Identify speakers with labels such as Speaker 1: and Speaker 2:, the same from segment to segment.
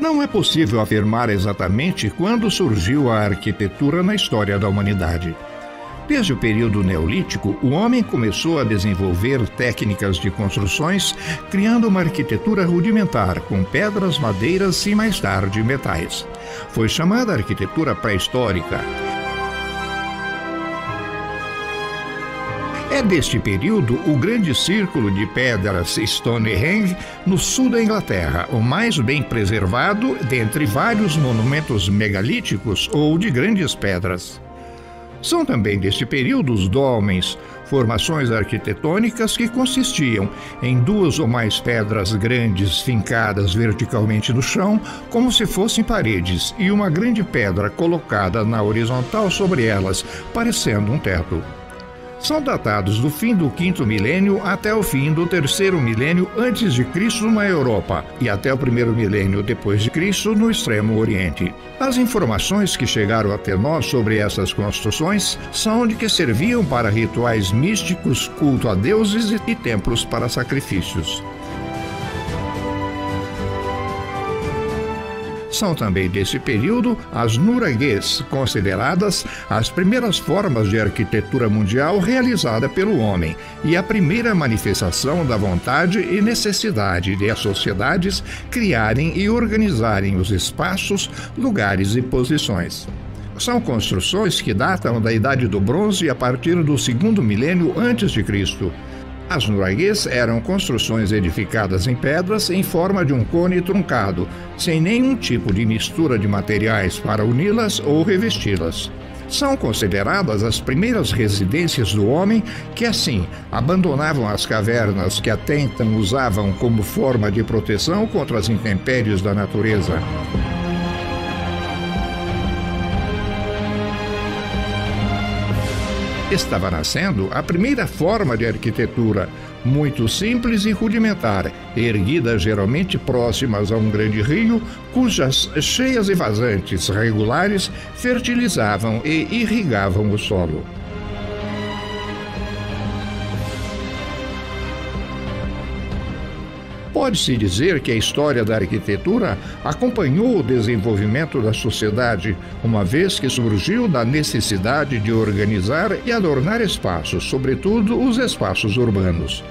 Speaker 1: Não é possível afirmar exatamente quando surgiu a arquitetura na história da humanidade. Desde o período neolítico, o homem começou a desenvolver técnicas de construções, criando uma arquitetura rudimentar, com pedras, madeiras e, mais tarde, metais. Foi chamada arquitetura pré-histórica. É deste período o grande círculo de pedras Stonehenge, no sul da Inglaterra, o mais bem preservado dentre vários monumentos megalíticos ou de grandes pedras. São também deste período os dólmens, formações arquitetônicas que consistiam em duas ou mais pedras grandes fincadas verticalmente no chão, como se fossem paredes, e uma grande pedra colocada na horizontal sobre elas, parecendo um teto. São datados do fim do quinto milênio até o fim do terceiro milênio antes de Cristo na Europa e até o primeiro milênio depois de Cristo no Extremo Oriente. As informações que chegaram até nós sobre essas construções são de que serviam para rituais místicos, culto a deuses e templos para sacrifícios. São também desse período as nuraguês, consideradas as primeiras formas de arquitetura mundial realizada pelo homem e a primeira manifestação da vontade e necessidade de as sociedades criarem e organizarem os espaços, lugares e posições. São construções que datam da Idade do Bronze a partir do segundo milênio antes de Cristo. As nuraguês eram construções edificadas em pedras em forma de um cone truncado, sem nenhum tipo de mistura de materiais para uni-las ou revesti-las. São consideradas as primeiras residências do homem que, assim, abandonavam as cavernas que até então usavam como forma de proteção contra as intempéries da natureza. Estava nascendo a primeira forma de arquitetura, muito simples e rudimentar, erguida geralmente próximas a um grande rio, cujas cheias e vazantes regulares fertilizavam e irrigavam o solo. Pode-se dizer que a história da arquitetura acompanhou o desenvolvimento da sociedade, uma vez que surgiu da necessidade de organizar e adornar espaços, sobretudo os espaços urbanos.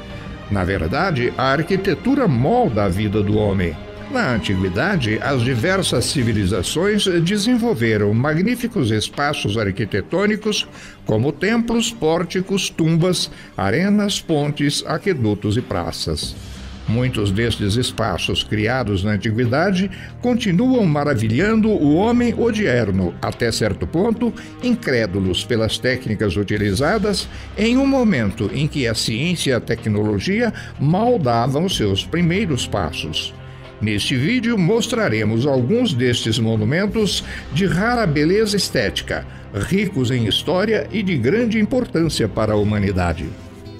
Speaker 1: Na verdade, a arquitetura molda a vida do homem. Na antiguidade, as diversas civilizações desenvolveram magníficos espaços arquitetônicos, como templos, pórticos, tumbas, arenas, pontes, aquedutos e praças. Muitos destes espaços criados na antiguidade continuam maravilhando o homem odierno, até certo ponto, incrédulos pelas técnicas utilizadas em um momento em que a ciência e a tecnologia mal davam seus primeiros passos. Neste vídeo mostraremos alguns destes monumentos de rara beleza estética, ricos em história e de grande importância para a humanidade.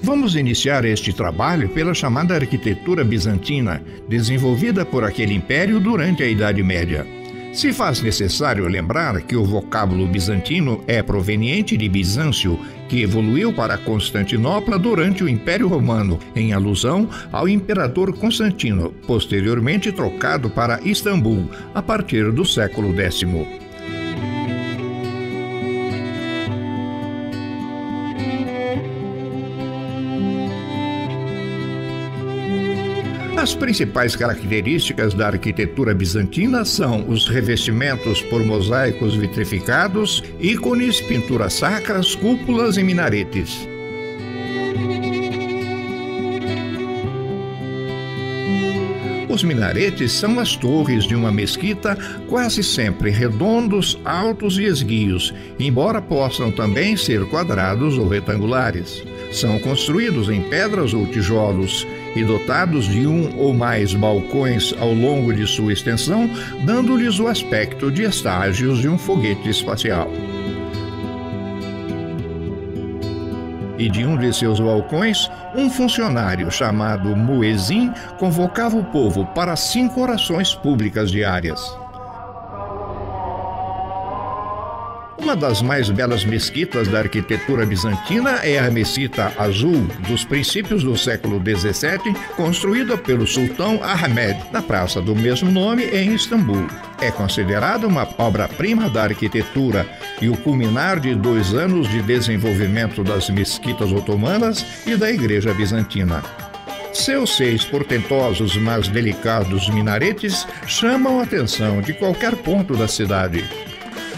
Speaker 1: Vamos iniciar este trabalho pela chamada arquitetura bizantina, desenvolvida por aquele império durante a Idade Média. Se faz necessário lembrar que o vocábulo bizantino é proveniente de Bizâncio, que evoluiu para Constantinopla durante o Império Romano, em alusão ao imperador Constantino, posteriormente trocado para Istambul, a partir do século X. As principais características da arquitetura bizantina são os revestimentos por mosaicos vitrificados, ícones, pinturas sacras, cúpulas e minaretes. Os minaretes são as torres de uma mesquita, quase sempre redondos, altos e esguios, embora possam também ser quadrados ou retangulares. São construídos em pedras ou tijolos e dotados de um ou mais balcões ao longo de sua extensão, dando-lhes o aspecto de estágios de um foguete espacial. E de um de seus balcões, um funcionário chamado muezim convocava o povo para 5 orações públicas diárias. Uma das mais belas mesquitas da arquitetura bizantina é a Mesquita Azul, dos princípios do século XVII, construída pelo sultão Ahmed, na praça do mesmo nome em Istambul. É considerada uma obra-prima da arquitetura e o culminar de 2 anos de desenvolvimento das mesquitas otomanas e da Igreja Bizantina. Seus 6 portentosos, mas delicados minaretes chamam a atenção de qualquer ponto da cidade.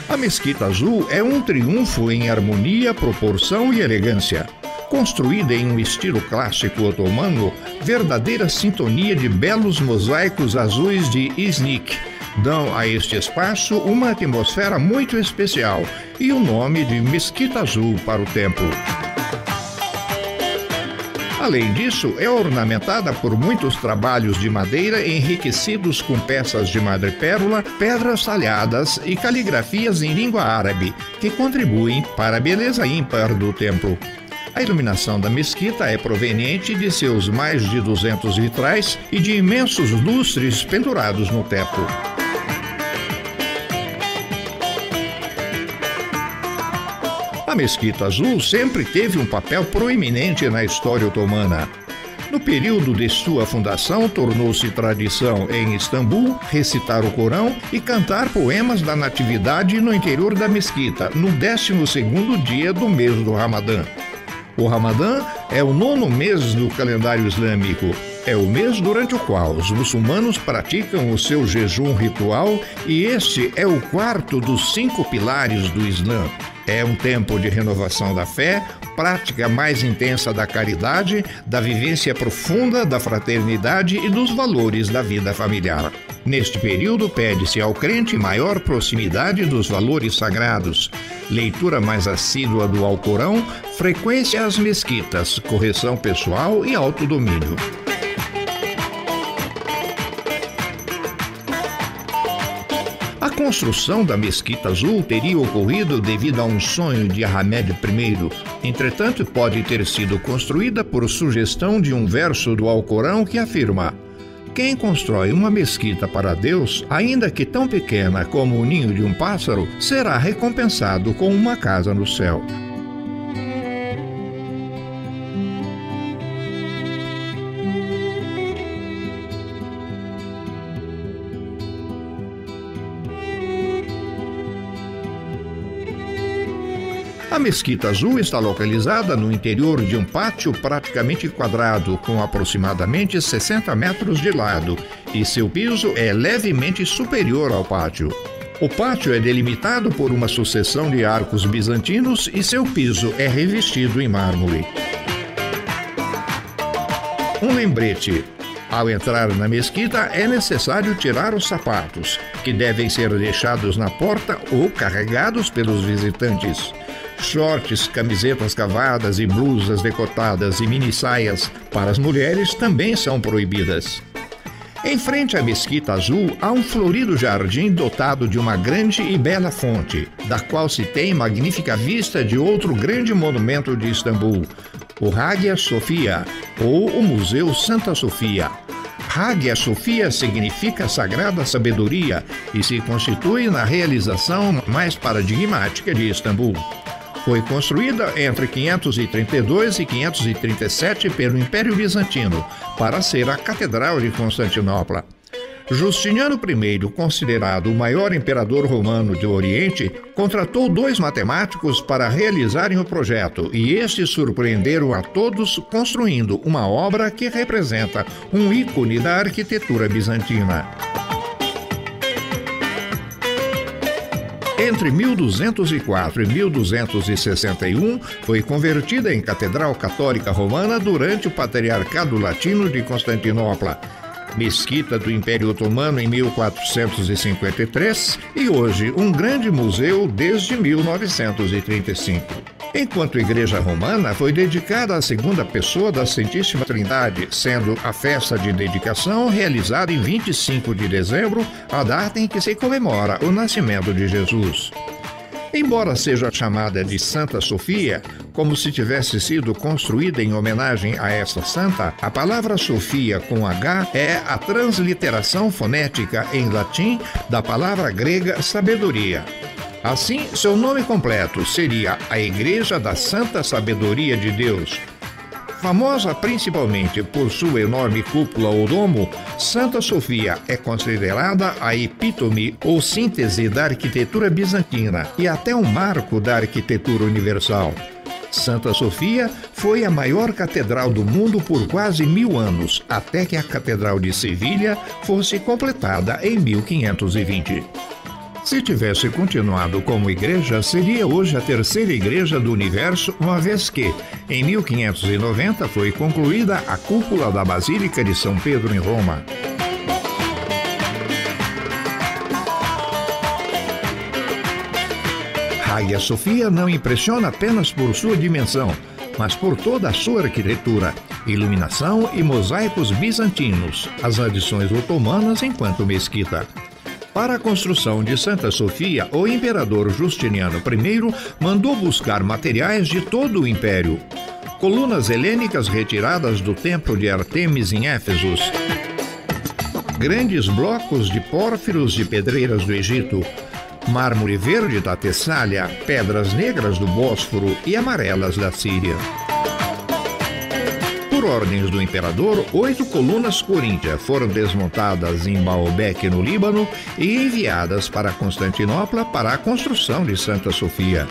Speaker 1: A Mesquita Azul é um triunfo em harmonia, proporção e elegância. Construída em um estilo clássico otomano, verdadeira sintonia de belos mosaicos azuis de Iznik dão a este espaço uma atmosfera muito especial e o nome de Mesquita Azul para o templo. Além disso, é ornamentada por muitos trabalhos de madeira enriquecidos com peças de madrepérola, pedras talhadas e caligrafias em língua árabe, que contribuem para a beleza ímpar do templo. A iluminação da mesquita é proveniente de seus mais de 200 vitrais e de imensos lustres pendurados no teto. A Mesquita Azul sempre teve um papel proeminente na história otomana. No período de sua fundação, tornou-se tradição em Istambul recitar o Corão e cantar poemas da Natividade no interior da mesquita, no 12º dia do mês do Ramadã. O Ramadã é o 9º mês do calendário islâmico. É o mês durante o qual os muçulmanos praticam o seu jejum ritual e este é o 4º dos 5 pilares do Islã. É um tempo de renovação da fé, prática mais intensa da caridade, da vivência profunda da fraternidade e dos valores da vida familiar. Neste período, pede-se ao crente maior proximidade dos valores sagrados, leitura mais assídua do Alcorão, frequência às mesquitas, correção pessoal e autodomínio. A construção da Mesquita Azul teria ocorrido devido a um sonho de Ahmed I. Entretanto, pode ter sido construída por sugestão de um verso do Alcorão que afirma: quem constrói uma mesquita para Deus, ainda que tão pequena como o ninho de um pássaro, será recompensado com uma casa no céu. A Mesquita Azul está localizada no interior de um pátio praticamente quadrado, com aproximadamente 60 metros de lado, e seu piso é levemente superior ao pátio. O pátio é delimitado por uma sucessão de arcos bizantinos e seu piso é revestido em mármore. Um lembrete: ao entrar na mesquita é necessário tirar os sapatos, que devem ser deixados na porta ou carregados pelos visitantes. Shorts, camisetas cavadas e blusas decotadas e mini-saias para as mulheres também são proibidas. Em frente à Mesquita Azul há um florido jardim dotado de uma grande e bela fonte, da qual se tem magnífica vista de outro grande monumento de Istambul, o Hagia Sophia, ou o Museu Santa Sofia. Hagia Sophia significa Sagrada Sabedoria e se constitui na realização mais paradigmática de Istambul. Foi construída entre 532 e 537 pelo Império Bizantino, para ser a Catedral de Constantinopla. Justiniano I, considerado o maior imperador romano do Oriente, contratou 2 matemáticos para realizarem o projeto, e estes surpreenderam a todos construindo uma obra que representa um ícone da arquitetura bizantina. Entre 1204 e 1261, foi convertida em Catedral Católica Romana durante o Patriarcado Latino de Constantinopla, Mesquita do Império Otomano em 1453 e hoje um grande museu desde 1935. Enquanto Igreja Romana, foi dedicada à segunda pessoa da Santíssima Trindade, sendo a festa de dedicação realizada em 25 de dezembro, a data em que se comemora o nascimento de Jesus. Embora seja chamada de Santa Sofia, como se tivesse sido construída em homenagem a esta santa, a palavra Sofia com H é a transliteração fonética em latim da palavra grega sabedoria. Assim, seu nome completo seria a Igreja da Santa Sabedoria de Deus. Famosa principalmente por sua enorme cúpula ou domo, Santa Sofia é considerada a epítome ou síntese da arquitetura bizantina e até um marco da arquitetura universal. Santa Sofia foi a maior catedral do mundo por quase 1000 anos, até que a Catedral de Sevilha fosse completada em 1520. Se tivesse continuado como igreja, seria hoje a terceira igreja do universo, uma vez que, em 1590, foi concluída a cúpula da Basílica de São Pedro em Roma. Hagia Sophia não impressiona apenas por sua dimensão, mas por toda a sua arquitetura, iluminação e mosaicos bizantinos, as adições otomanas enquanto mesquita. Para a construção de Santa Sofia, o imperador Justiniano I mandou buscar materiais de todo o império. Colunas helênicas retiradas do templo de Artemis em Éfeso, grandes blocos de pórfiros de pedreiras do Egito, mármore verde da Tessália, pedras negras do Bósforo e amarelas da Síria. Por ordens do imperador, 8 colunas coríntias foram desmontadas em Baalbek, no Líbano, e enviadas para Constantinopla para a construção de Santa Sofia.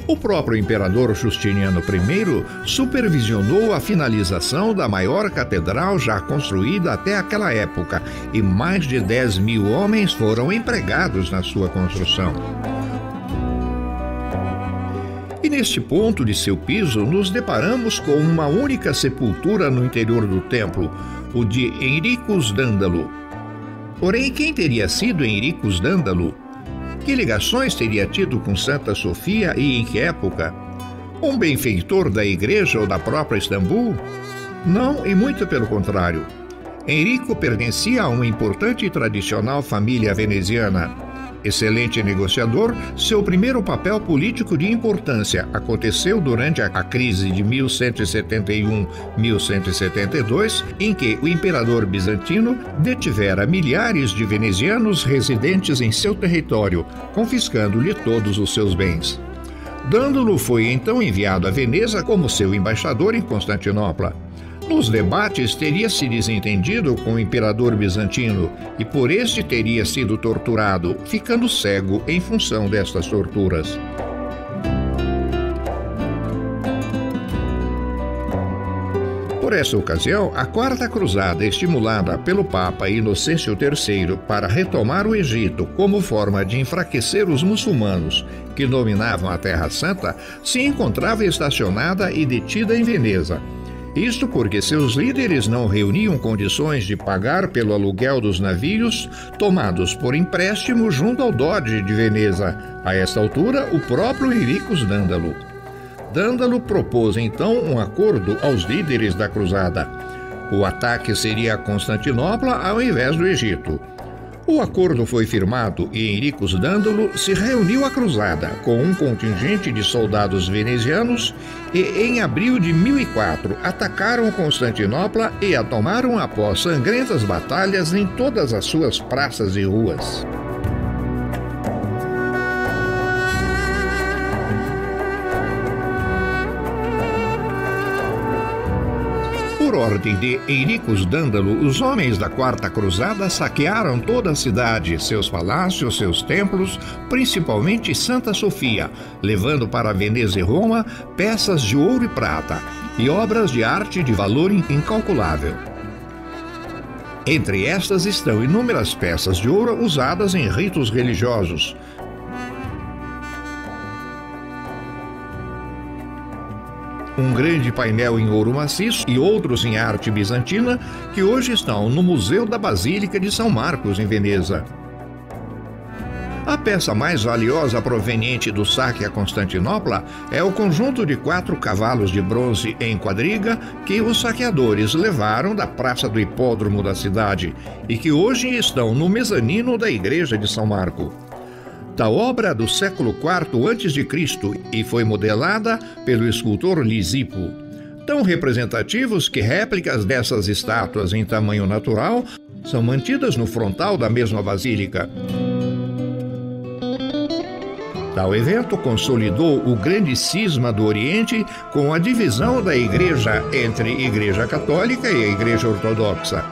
Speaker 1: O próprio imperador Justiniano I supervisionou a finalização da maior catedral já construída até aquela época, e mais de 10.000 homens foram empregados na sua construção. E neste ponto de seu piso, nos deparamos com uma única sepultura no interior do templo, o de Henricus Dândalo. Porém, quem teria sido Henricus Dândalo? Que ligações teria tido com Santa Sofia e em que época? Um benfeitor da igreja ou da própria Istambul? Não, e muito pelo contrário. Henrico pertencia a uma importante e tradicional família veneziana. Excelente negociador, seu primeiro papel político de importância aconteceu durante a crise de 1171-1172, em que o imperador bizantino detivera milhares de venezianos residentes em seu território, confiscando-lhe todos os seus bens. Dândalo foi então enviado a Veneza como seu embaixador em Constantinopla. Nos debates, teria se desentendido com o imperador bizantino e por este teria sido torturado, ficando cego em função destas torturas. Por essa ocasião, a Quarta Cruzada, estimulada pelo Papa Inocêncio III para retomar o Egito como forma de enfraquecer os muçulmanos que dominavam a Terra Santa, se encontrava estacionada e detida em Veneza. Isto porque seus líderes não reuniam condições de pagar pelo aluguel dos navios tomados por empréstimo junto ao Doge de Veneza, a esta altura o próprio Henricus Dândalo. Dândalo propôs então um acordo aos líderes da cruzada. O ataque seria a Constantinopla ao invés do Egito. O acordo foi firmado e Henricus Dândalo se reuniu à cruzada com um contingente de soldados venezianos e, em abril de 1004, atacaram Constantinopla e a tomaram após sangrentas batalhas em todas as suas praças e ruas. Por ordem de Henricus Dândalo, os homens da Quarta Cruzada saquearam toda a cidade, seus palácios, seus templos, principalmente Santa Sofia, levando para Veneza e Roma peças de ouro e prata e obras de arte de valor incalculável. Entre estas estão inúmeras peças de ouro usadas em ritos religiosos. Um grande painel em ouro maciço e outros em arte bizantina que hoje estão no Museu da Basílica de São Marcos, em Veneza. A peça mais valiosa proveniente do saque a Constantinopla é o conjunto de 4 cavalos de bronze em quadriga que os saqueadores levaram da praça do hipódromo da cidade e que hoje estão no mezanino da igreja de São Marco. Da obra do século IV a.C. e foi modelada pelo escultor Lisipo. Tão representativos que réplicas dessas estátuas em tamanho natural são mantidas no frontal da mesma basílica. Tal evento consolidou o grande cisma do Oriente com a divisão da Igreja entre Igreja Católica e a Igreja Ortodoxa.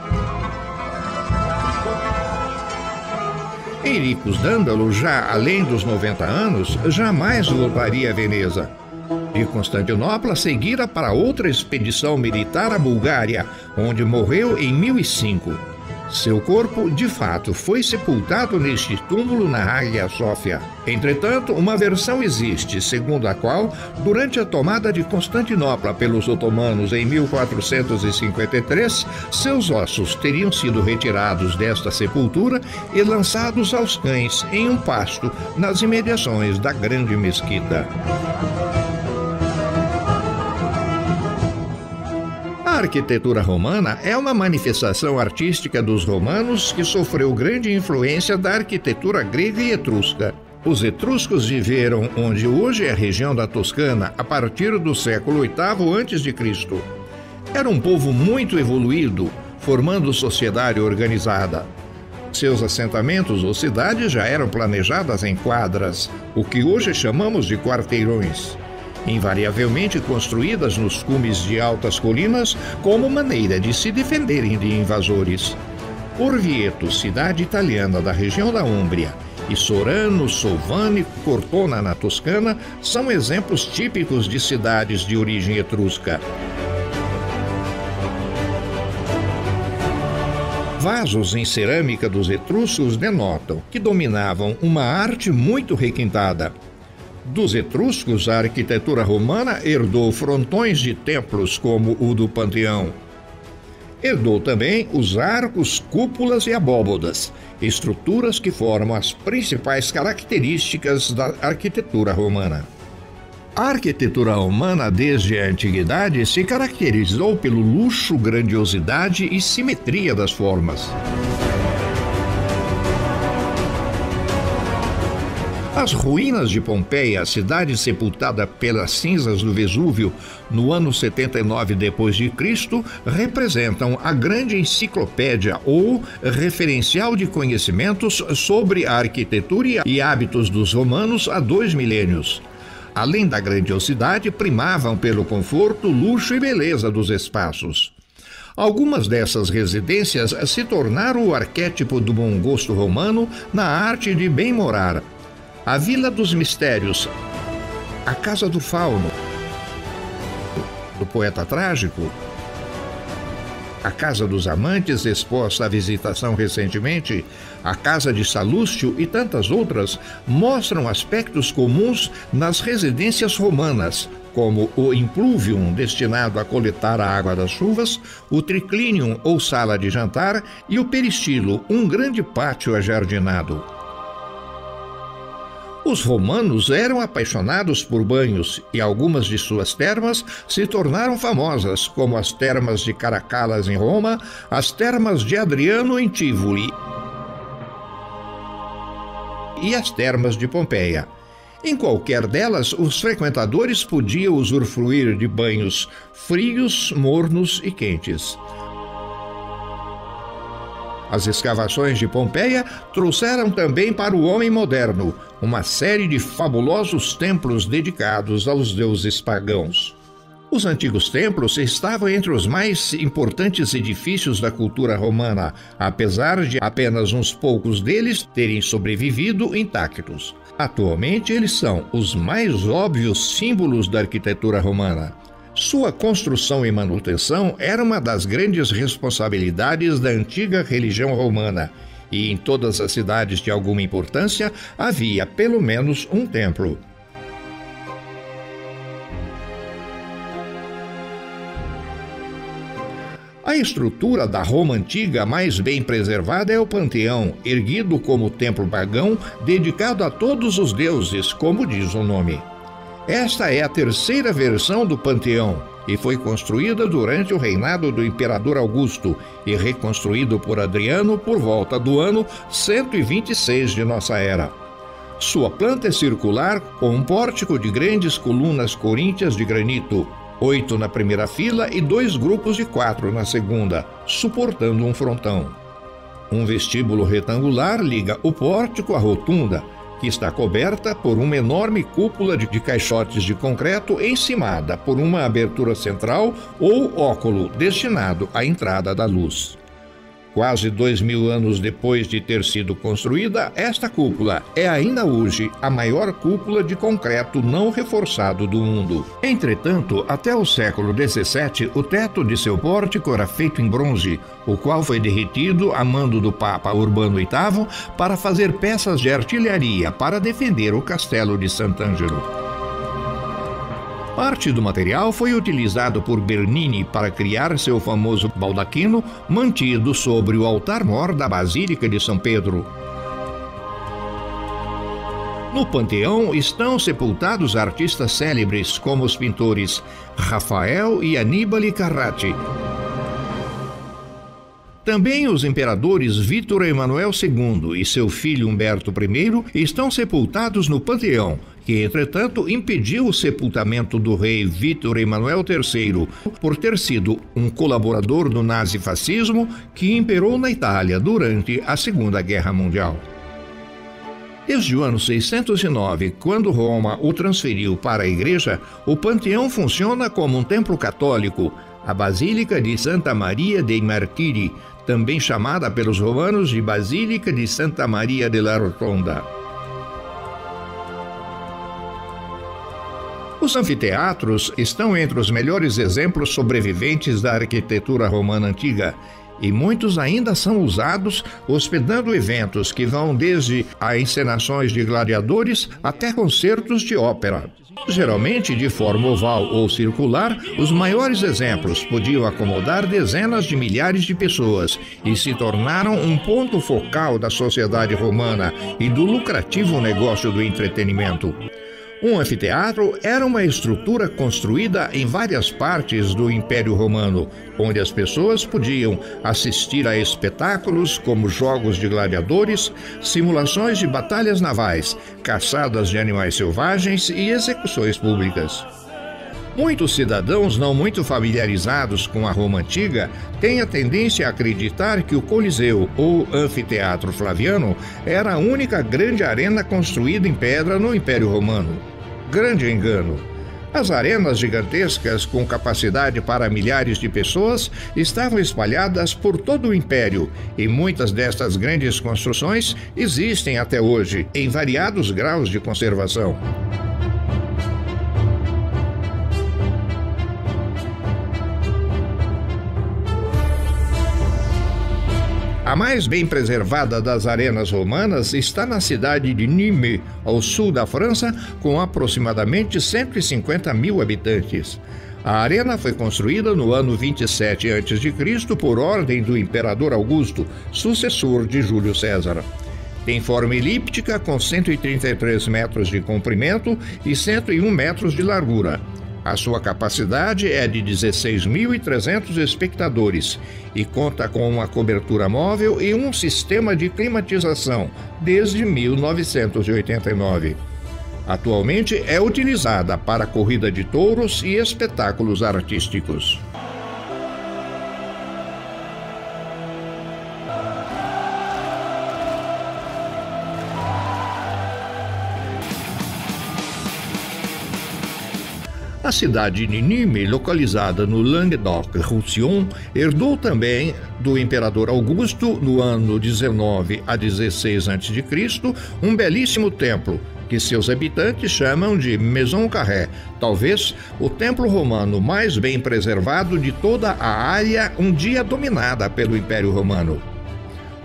Speaker 1: Henricus Dândalo, já além dos 90 anos, jamais voltaria a Veneza. De Constantinopla, seguira para outra expedição militar à Bulgária, onde morreu em 1005. Seu corpo, de fato, foi sepultado neste túmulo na Hagia Sófia. Entretanto, uma versão existe, segundo a qual, durante a tomada de Constantinopla pelos otomanos em 1453, seus ossos teriam sido retirados desta sepultura e lançados aos cães em um pasto nas imediações da grande mesquita. A arquitetura romana é uma manifestação artística dos romanos que sofreu grande influência da arquitetura grega e etrusca. Os etruscos viveram onde hoje é a região da Toscana a partir do século VIII a.C. Era um povo muito evoluído, formando sociedade organizada. Seus assentamentos ou cidades já eram planejadas em quadras, o que hoje chamamos de quarteirões, invariavelmente construídas nos cumes de altas colinas como maneira de se defenderem de invasores. Orvieto, cidade italiana da região da Úmbria, e Sorano, Sovano e Cortona, na Toscana, são exemplos típicos de cidades de origem etrusca. Vasos em cerâmica dos etruscos denotam que dominavam uma arte muito requintada. Dos etruscos, a arquitetura romana herdou frontões de templos como o do Panteão. Herdou também os arcos, cúpulas e abóbodas, estruturas que formam as principais características da arquitetura romana. A arquitetura romana, desde a antiguidade, se caracterizou pelo luxo, grandiosidade e simetria das formas. As ruínas de Pompeia, cidade sepultada pelas cinzas do Vesúvio no ano 79 d.C., representam a grande enciclopédia ou referencial de conhecimentos sobre a arquitetura e hábitos dos romanos há 2 milênios. Além da grandiosidade, primavam pelo conforto, luxo e beleza dos espaços. Algumas dessas residências se tornaram o arquétipo do bom gosto romano na arte de bem morar. A Vila dos Mistérios, a Casa do Fauno, do poeta trágico, a Casa dos Amantes, exposta à visitação recentemente, a Casa de Salúcio e tantas outras, mostram aspectos comuns nas residências romanas, como o impluvium, destinado a coletar a água das chuvas, o triclinium, ou sala de jantar, e o peristilo, um grande pátio ajardinado. Os romanos eram apaixonados por banhos e algumas de suas termas se tornaram famosas, como as termas de Caracalas em Roma, as termas de Adriano em Tivoli e as termas de Pompeia. Em qualquer delas, os frequentadores podiam usufruir de banhos frios, mornos e quentes. As escavações de Pompeia trouxeram também para o homem moderno uma série de fabulosos templos dedicados aos deuses pagãos. Os antigos templos estavam entre os mais importantes edifícios da cultura romana, apesar de apenas uns poucos deles terem sobrevivido intactos. Atualmente, eles são os mais óbvios símbolos da arquitetura romana. Sua construção e manutenção era uma das grandes responsabilidades da antiga religião romana, e em todas as cidades de alguma importância havia pelo menos um templo. A estrutura da Roma antiga mais bem preservada é o Panteão, erguido como templo pagão dedicado a todos os deuses, como diz o nome. Esta é a terceira versão do Panteão e foi construída durante o reinado do imperador Augusto e reconstruído por Adriano por volta do ano 126 de nossa era. Sua planta é circular, com um pórtico de grandes colunas coríntias de granito, 8 na primeira fila e 2 grupos de 4 na segunda, suportando um frontão. Um vestíbulo retangular liga o pórtico à rotunda, que está coberta por uma enorme cúpula de caixotes de concreto encimada por uma abertura central ou óculo destinado à entrada da luz. Quase 2000 anos depois de ter sido construída, esta cúpula é ainda hoje a maior cúpula de concreto não reforçado do mundo. Entretanto, até o século XVII, o teto de seu pórtico era feito em bronze, o qual foi derretido a mando do Papa Urbano VIII para fazer peças de artilharia para defender o castelo de Sant'Angelo. Parte do material foi utilizado por Bernini para criar seu famoso baldaquino, mantido sobre o altar-mor da Basílica de São Pedro. No panteão estão sepultados artistas célebres como os pintores Rafael e Annibale Carracci. Também os imperadores Vítor Emanuel II e seu filho Humberto I estão sepultados no panteão, que, entretanto, impediu o sepultamento do rei Vítor Emanuel III por ter sido um colaborador do nazifascismo que imperou na Itália durante a Segunda Guerra Mundial. Desde o ano 609, quando Roma o transferiu para a igreja, o panteão funciona como um templo católico, a Basílica de Santa Maria dei Martiri, também chamada pelos romanos de Basílica de Santa Maria della Rotonda. Os anfiteatros estão entre os melhores exemplos sobreviventes da arquitetura romana antiga, e muitos ainda são usados, hospedando eventos que vão desde a encenações de gladiadores até concertos de ópera. Geralmente de forma oval ou circular, os maiores exemplos podiam acomodar dezenas de milhares de pessoas e se tornaram um ponto focal da sociedade romana e do lucrativo negócio do entretenimento. Um anfiteatro era uma estrutura construída em várias partes do Império Romano, onde as pessoas podiam assistir a espetáculos como jogos de gladiadores, simulações de batalhas navais, caçadas de animais selvagens e execuções públicas. Muitos cidadãos não muito familiarizados com a Roma antiga têm a tendência a acreditar que o Coliseu ou Anfiteatro Flaviano era a única grande arena construída em pedra no Império Romano. Grande engano. As arenas gigantescas com capacidade para milhares de pessoas estavam espalhadas por todo o Império e muitas destas grandes construções existem até hoje, em variados graus de conservação. A mais bem preservada das arenas romanas está na cidade de Nîmes, ao sul da França, com aproximadamente 150 mil habitantes. A arena foi construída no ano 27 a.C. por ordem do imperador Augusto, sucessor de Júlio César. Tem forma elíptica com 133 metros de comprimento e 101 metros de largura. A sua capacidade é de 16.300 espectadores e conta com uma cobertura móvel e um sistema de climatização desde 1989. Atualmente é utilizada para corrida de touros e espetáculos artísticos. A cidade de Nîmes, localizada no Languedoc-Roussillon, herdou também do imperador Augusto, no ano 19 a 16 a.C., um belíssimo templo, que seus habitantes chamam de Maison Carrée, talvez o templo romano mais bem preservado de toda a área um dia dominada pelo Império Romano.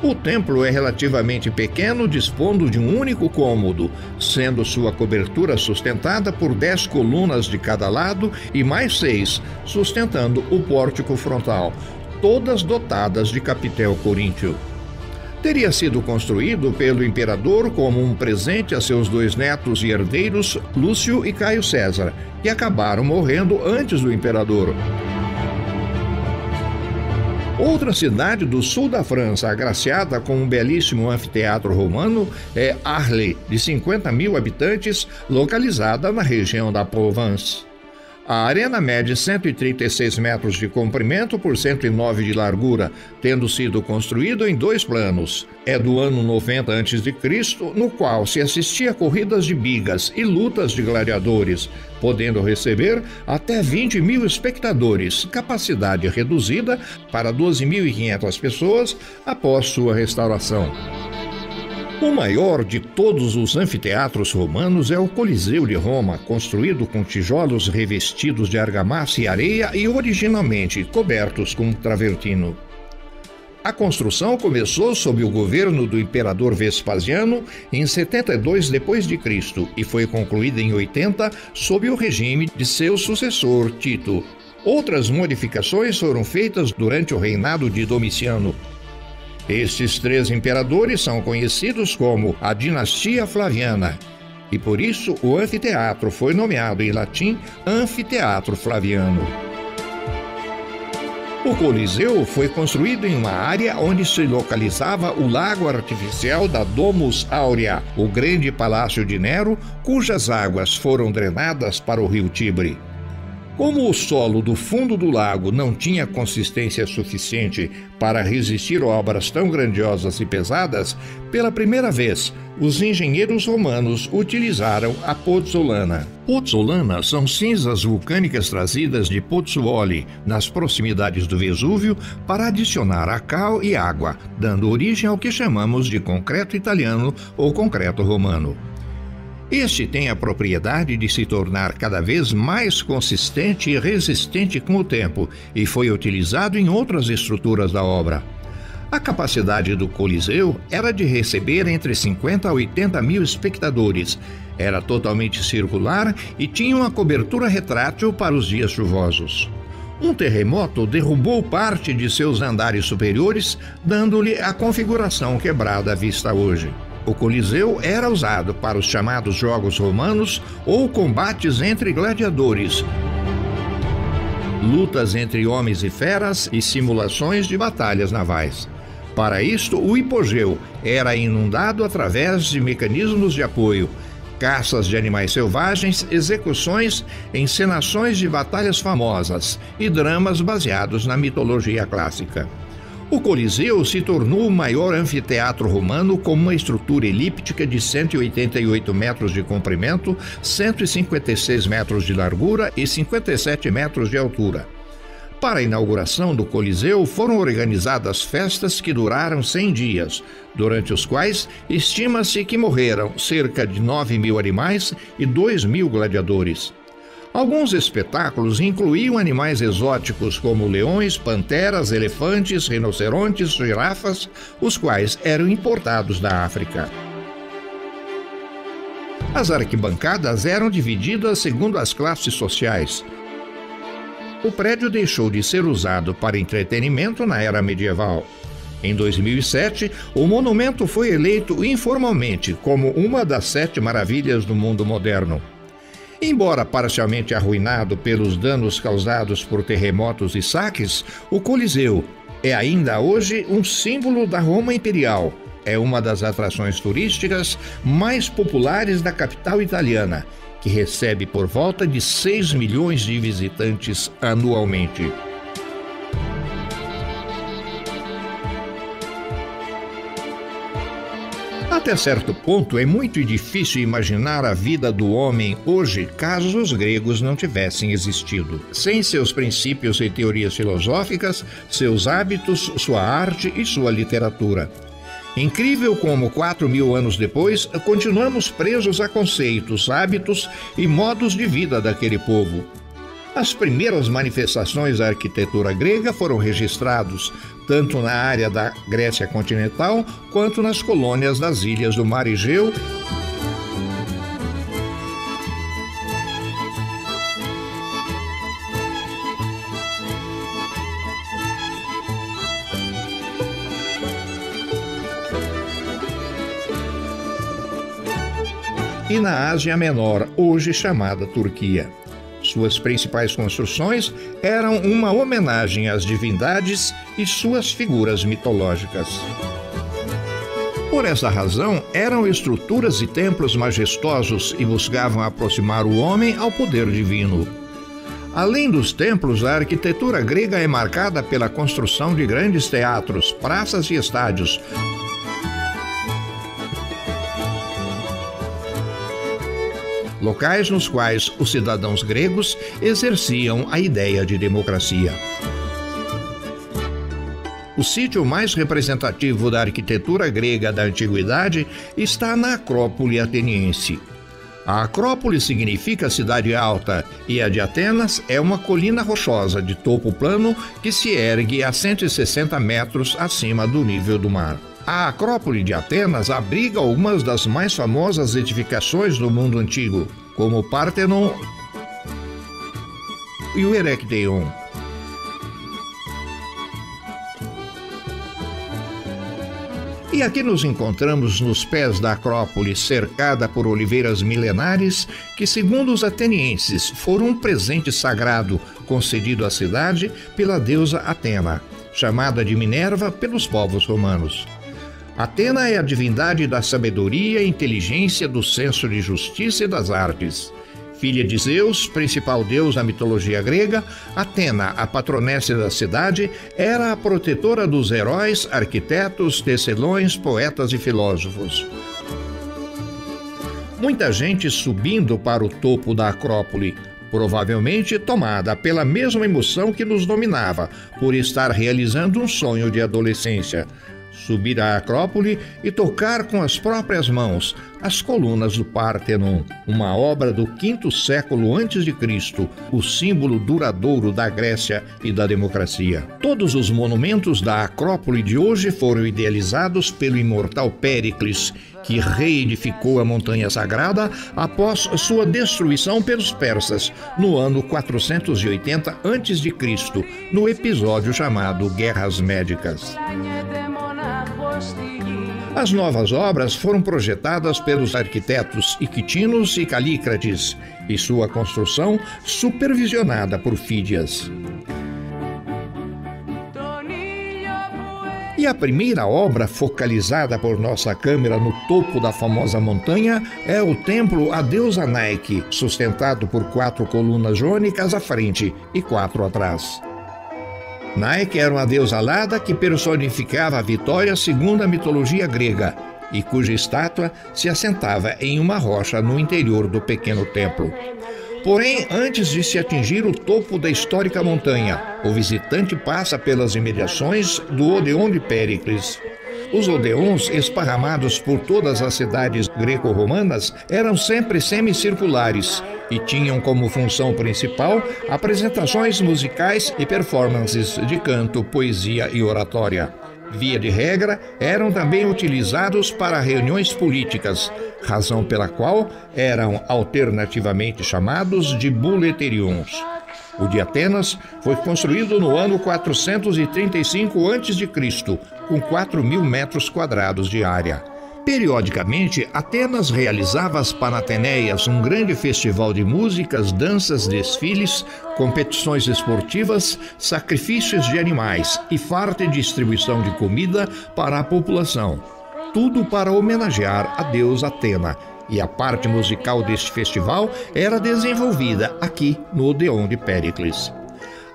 Speaker 1: O templo é relativamente pequeno, dispondo de um único cômodo, sendo sua cobertura sustentada por 10 colunas de cada lado e mais 6 sustentando o pórtico frontal, todas dotadas de capitel coríntio. Teria sido construído pelo imperador como um presente a seus 2 netos e herdeiros, Lúcio e Caio César, que acabaram morrendo antes do imperador. Outra cidade do sul da França, agraciada com um belíssimo anfiteatro romano, é Arles, de 50 mil habitantes, localizada na região da Provence. A arena mede 136 metros de comprimento por 109 de largura, tendo sido construído em 2 planos. É do ano 90 a.C., no qual se assistia a corridas de bigas e lutas de gladiadores, podendo receber até 20 mil espectadores, capacidade reduzida para 12.500 pessoas após sua restauração. O maior de todos os anfiteatros romanos é o Coliseu de Roma, construído com tijolos revestidos de argamassa e areia e originalmente cobertos com travertino. A construção começou sob o governo do imperador Vespasiano em 72 d.C. e foi concluída em 80 sob o regime de seu sucessor, Tito. Outras modificações foram feitas durante o reinado de Domiciano. Estes 3 imperadores são conhecidos como a dinastia Flaviana, e por isso o anfiteatro foi nomeado em latim Anfiteatro Flaviano. O Coliseu foi construído em uma área onde se localizava o lago artificial da Domus Aurea, o grande palácio de Nero, cujas águas foram drenadas para o rio Tibre. Como o solo do fundo do lago não tinha consistência suficiente para resistir a obras tão grandiosas e pesadas, pela primeira vez, os engenheiros romanos utilizaram a pozzolana. Pozzolana são cinzas vulcânicas trazidas de Pozzuoli, nas proximidades do Vesúvio, para adicionar a cal e água, dando origem ao que chamamos de concreto italiano ou concreto romano. Este tem a propriedade de se tornar cada vez mais consistente e resistente com o tempo e foi utilizado em outras estruturas da obra. A capacidade do Coliseu era de receber entre 50 a 80 mil espectadores. Era totalmente circular e tinha uma cobertura retrátil para os dias chuvosos. Um terremoto derrubou parte de seus andares superiores, dando-lhe a configuração quebrada vista hoje. O Coliseu era usado para os chamados Jogos Romanos ou combates entre gladiadores, lutas entre homens e feras e simulações de batalhas navais. Para isto, o hipogeu era inundado através de mecanismos de apoio, caças de animais selvagens, execuções, encenações de batalhas famosas e dramas baseados na mitologia clássica. O Coliseu se tornou o maior anfiteatro romano com uma estrutura elíptica de 188 metros de comprimento, 156 metros de largura e 57 metros de altura. Para a inauguração do Coliseu foram organizadas festas que duraram 100 dias, durante os quais estima-se que morreram cerca de 9 mil animais e 2 mil gladiadores. Alguns espetáculos incluíam animais exóticos como leões, panteras, elefantes, rinocerontes, girafas, os quais eram importados da África. As arquibancadas eram divididas segundo as classes sociais. O prédio deixou de ser usado para entretenimento na era medieval. Em 2007, o monumento foi eleito informalmente como uma das 7 maravilhas do mundo moderno. Embora parcialmente arruinado pelos danos causados por terremotos e saques, o Coliseu é ainda hoje um símbolo da Roma Imperial. É uma das atrações turísticas mais populares da capital italiana, que recebe por volta de 6 milhões de visitantes anualmente. Até certo ponto, é muito difícil imaginar a vida do homem hoje caso os gregos não tivessem existido. Sem seus princípios e teorias filosóficas, seus hábitos, sua arte e sua literatura. Incrível como 4.000 anos depois, continuamos presos a conceitos, hábitos e modos de vida daquele povo. As primeiras manifestações da arquitetura grega foram registradas tanto na área da Grécia continental quanto nas colônias das ilhas do Mar Egeu e na Ásia Menor, hoje chamada Turquia. Suas principais construções eram uma homenagem às divindades e suas figuras mitológicas. Por essa razão, eram estruturas e templos majestosos e buscavam aproximar o homem ao poder divino. Além dos templos, a arquitetura grega é marcada pela construção de grandes teatros, praças e estádios. Locais nos quais os cidadãos gregos exerciam a ideia de democracia. O sítio mais representativo da arquitetura grega da antiguidade está na Acrópole ateniense. A Acrópole significa cidade alta e a de Atenas é uma colina rochosa de topo plano que se ergue a 160 metros acima do nível do mar. A Acrópole de Atenas abriga algumas das mais famosas edificações do mundo antigo, como o Pártenon e o Erechtheion. E aqui nos encontramos nos pés da Acrópole, cercada por oliveiras milenares que, segundo os atenienses, foram um presente sagrado concedido à cidade pela deusa Atena, chamada de Minerva pelos povos romanos. Atena é a divindade da sabedoria, inteligência, do senso de justiça e das artes. Filha de Zeus, principal deus da mitologia grega, Atena, a patronessa da cidade, era a protetora dos heróis, arquitetos, tecelões, poetas e filósofos. Muita gente subindo para o topo da Acrópole, provavelmente tomada pela mesma emoção que nos dominava, por estar realizando um sonho de adolescência. Subir à Acrópole e tocar com as próprias mãos as colunas do Pártenon, uma obra do V século a.C., o símbolo duradouro da Grécia e da democracia. Todos os monumentos da Acrópole de hoje foram idealizados pelo imortal Péricles, que reedificou a montanha sagrada após sua destruição pelos persas no ano 480 a.C., no episódio chamado Guerras Médicas. As novas obras foram projetadas pelos arquitetos Iquitinos e Calícrates e sua construção supervisionada por Fídias. E a primeira obra focalizada por nossa câmera no topo da famosa montanha é o templo à deusa Nike, sustentado por 4 colunas jônicas à frente e 4 atrás. Nike era uma deusa alada que personificava a vitória segundo a mitologia grega e cuja estátua se assentava em uma rocha no interior do pequeno templo. Porém, antes de se atingir o topo da histórica montanha, o visitante passa pelas imediações do Odeon de Péricles. Os Odeons, esparramados por todas as cidades greco-romanas, eram sempre semicirculares e tinham como função principal apresentações musicais e performances de canto, poesia e oratória. Via de regra, eram também utilizados para reuniões políticas, razão pela qual eram alternativamente chamados de buleterions. O de Atenas foi construído no ano 435 a.C., com 4.000 metros quadrados de área. Periodicamente, Atenas realizava as Panateneias, um grande festival de músicas, danças, desfiles, competições esportivas, sacrifícios de animais e farta distribuição de comida para a população. Tudo para homenagear a deusa Atena. E a parte musical deste festival era desenvolvida aqui no Odeon de Péricles.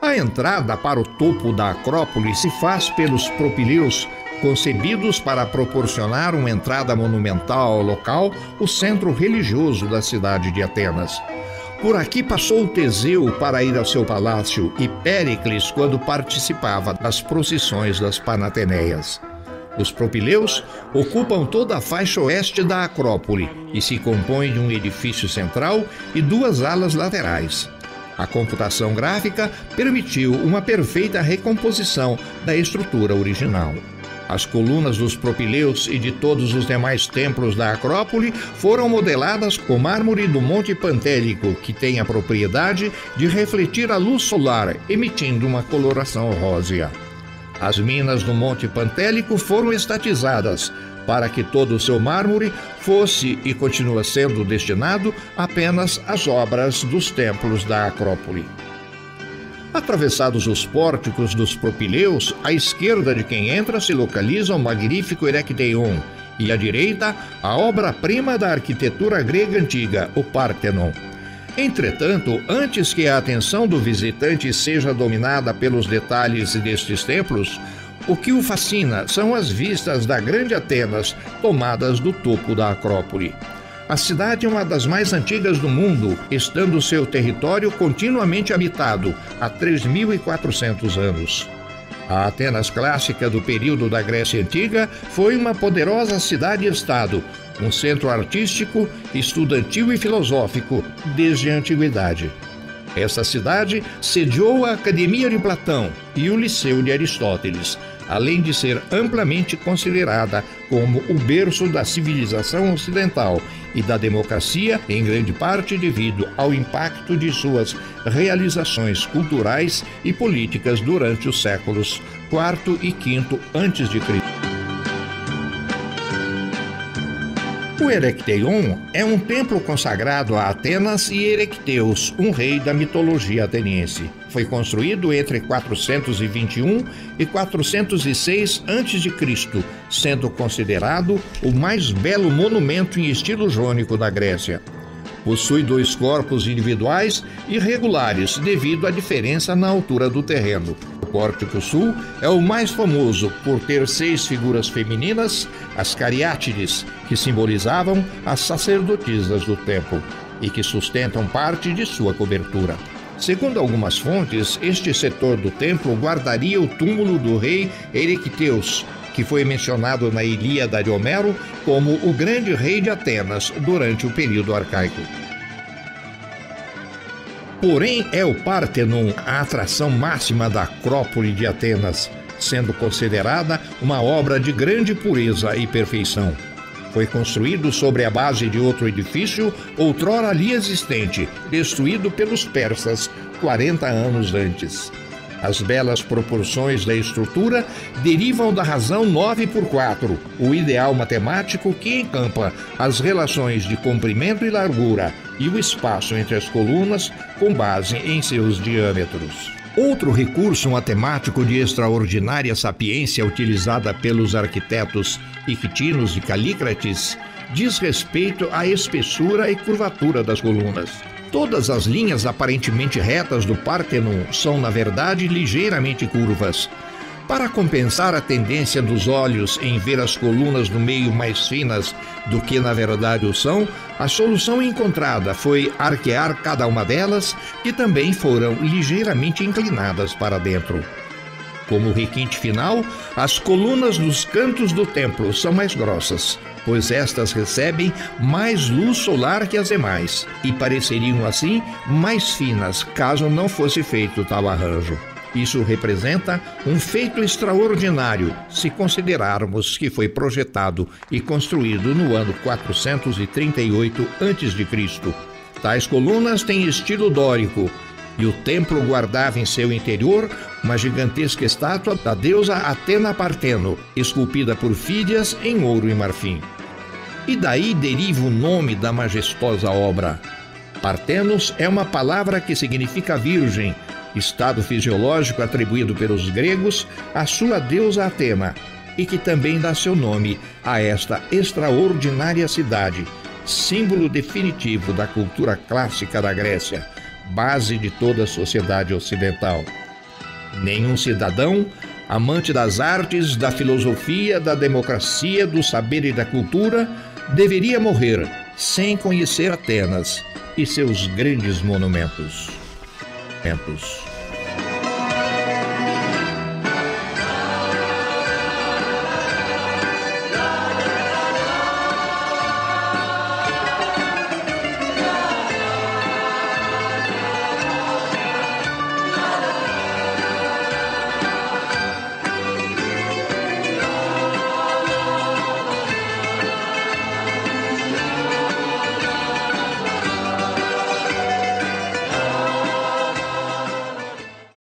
Speaker 1: A entrada para o topo da Acrópole se faz pelos propileus, concebidos para proporcionar uma entrada monumental ao local, o centro religioso da cidade de Atenas. Por aqui passou Teseu para ir ao seu palácio e Péricles quando participava das procissões das Panateneias. Os propileus ocupam toda a faixa oeste da Acrópole e se compõem de um edifício central e 2 alas laterais. A computação gráfica permitiu uma perfeita recomposição da estrutura original. As colunas dos propileus e de todos os demais templos da Acrópole foram modeladas com mármore do Monte Pantélico, que tem a propriedade de refletir a luz solar, emitindo uma coloração rósea. As minas do Monte Pantélico foram estatizadas para que todo o seu mármore fosse e continua sendo destinado apenas às obras dos templos da Acrópole. Atravessados os pórticos dos propileus, à esquerda de quem entra se localiza o magnífico Erechtheion e à direita a obra-prima da arquitetura grega antiga, o Pártenon. Entretanto, antes que a atenção do visitante seja dominada pelos detalhes destes templos, o que o fascina são as vistas da Grande Atenas tomadas do topo da Acrópole. A cidade é uma das mais antigas do mundo, estando seu território continuamente habitado há 3.400 anos. A Atenas clássica do período da Grécia Antiga foi uma poderosa cidade-estado, um centro artístico, estudantil e filosófico desde a antiguidade. Essa cidade sediou a Academia de Platão e o Liceu de Aristóteles, além de ser amplamente considerada como o berço da civilização ocidental e da democracia, em grande parte devido ao impacto de suas realizações culturais e políticas durante os séculos IV e V a.C. O Erechtheion é um templo consagrado a Atenas e Erechtheus, um rei da mitologia ateniense. Foi construído entre 421 e 406 a.C., sendo considerado o mais belo monumento em estilo jônico da Grécia. Possui 2 corpos individuais irregulares devido à diferença na altura do terreno. O pórtico sul é o mais famoso por ter 6 figuras femininas, as cariátides, que simbolizavam as sacerdotisas do templo e que sustentam parte de sua cobertura. Segundo algumas fontes, este setor do templo guardaria o túmulo do rei Erechtheus, que foi mencionado na Ilíada de Homero como o grande rei de Atenas durante o período arcaico. Porém, é o Párthenon a atração máxima da Acrópole de Atenas, sendo considerada uma obra de grande pureza e perfeição. Foi construído sobre a base de outro edifício, outrora ali existente, destruído pelos persas 40 anos antes. As belas proporções da estrutura derivam da razão 9/4, o ideal matemático que encampa as relações de comprimento e largura e o espaço entre as colunas com base em seus diâmetros. Outro recurso matemático de extraordinária sapiência utilizada pelos arquitetos ictinos e Calícrates diz respeito à espessura e curvatura das colunas. Todas as linhas aparentemente retas do Párthenon são, na verdade, ligeiramente curvas. Para compensar a tendência dos olhos em ver as colunas no meio mais finas do que na verdade o são, a solução encontrada foi arquear cada uma delas, que também foram ligeiramente inclinadas para dentro. Como requinte final, as colunas dos cantos do templo são mais grossas, pois estas recebem mais luz solar que as demais, e pareceriam assim mais finas caso não fosse feito tal arranjo. Isso representa um feito extraordinário, se considerarmos que foi projetado e construído no ano 438 a.C. Tais colunas têm estilo dórico, e o templo guardava em seu interior uma gigantesca estátua da deusa Atena Parteno, esculpida por Fídias em ouro e marfim. E daí deriva o nome da majestosa obra. Partenos é uma palavra que significa virgem, estado fisiológico atribuído pelos gregos à sua deusa Atena, e que também dá seu nome a esta extraordinária cidade, símbolo definitivo da cultura clássica da Grécia, base de toda a sociedade ocidental. Nenhum cidadão, amante das artes, da filosofia, da democracia, do saber e da cultura, deveria morrer sem conhecer Atenas e seus grandes monumentos.